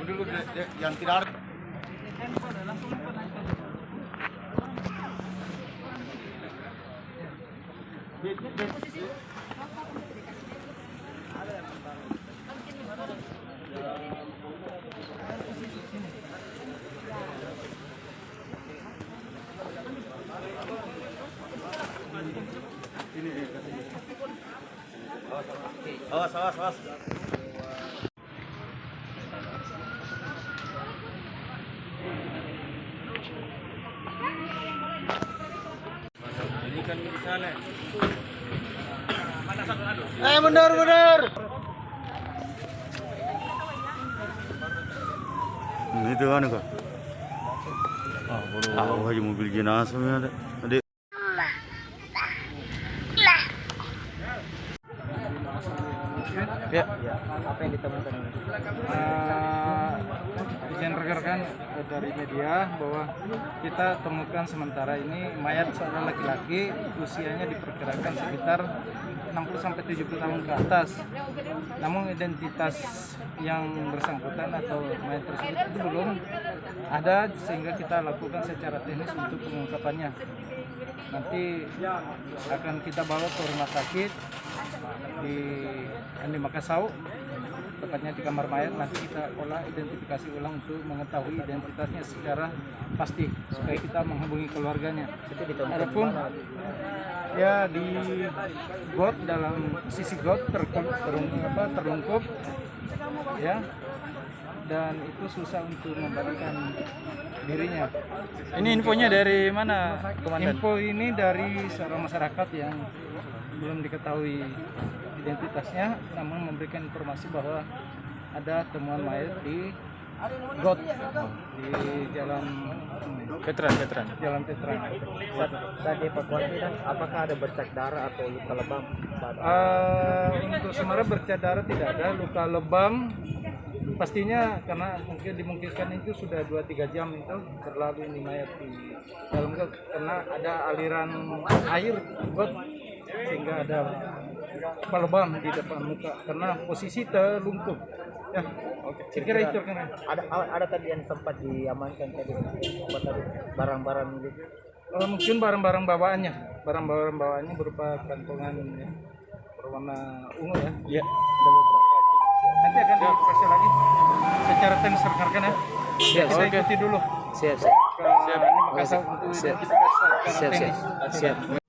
Dulu yang tidak ada. Awas. Ini kan di sana. Mundur. Itu kan kok. Aja mobil jenazahnya ada. Ya, apa yang ditemukan ini? Izin rekan-rekan dari media bahwa kita temukan sementara ini mayat seorang laki-laki, usianya diperkirakan sekitar 60-70 tahun ke atas. Namun identitas yang bersangkutan atau mayat tersebut belum ada, sehingga kita lakukan secara teknis untuk pengungkapannya. Nanti akan kita bawa ke rumah sakit di Andi Makassau, tepatnya di kamar mayat. Nanti kita olah identifikasi ulang untuk mengetahui identitasnya secara pasti supaya kita menghubungi keluarganya. Adapun ya di got, dalam sisi got terlungkup ya, dan itu susah untuk membalikkan dirinya. Ini infonya dari mana, Komandan? Info ini dari seorang masyarakat yang belum diketahui identitasnya, namun memberikan informasi bahwa ada temuan mayat di got di Jalan Veteran. Saat evakuasi, dan apakah ada bercak darah atau luka lebam? Untuk sementara bercak darah tidak ada, luka lebam pastinya karena dimungkinkan itu sudah 2-3 jam itu terlalu ini mayat di dalam got, karena ada aliran air got sehingga ada lebam di depan muka karena posisi terlungkup. Ya, oke. Kira itu kan. Ada tadi yang sempat diamankan tadi, barang-barang gitu. Mungkin barang-barang bawaannya berupa kantongan ya, berwarna ungu ya. Iya. Ada beberapa. Nanti akan dioperasi lagi secara teknis rekan-rekan ya. Saya ikuti dulu. Siap. Ke Makassar untuk identifikasi secara teknis. Siap.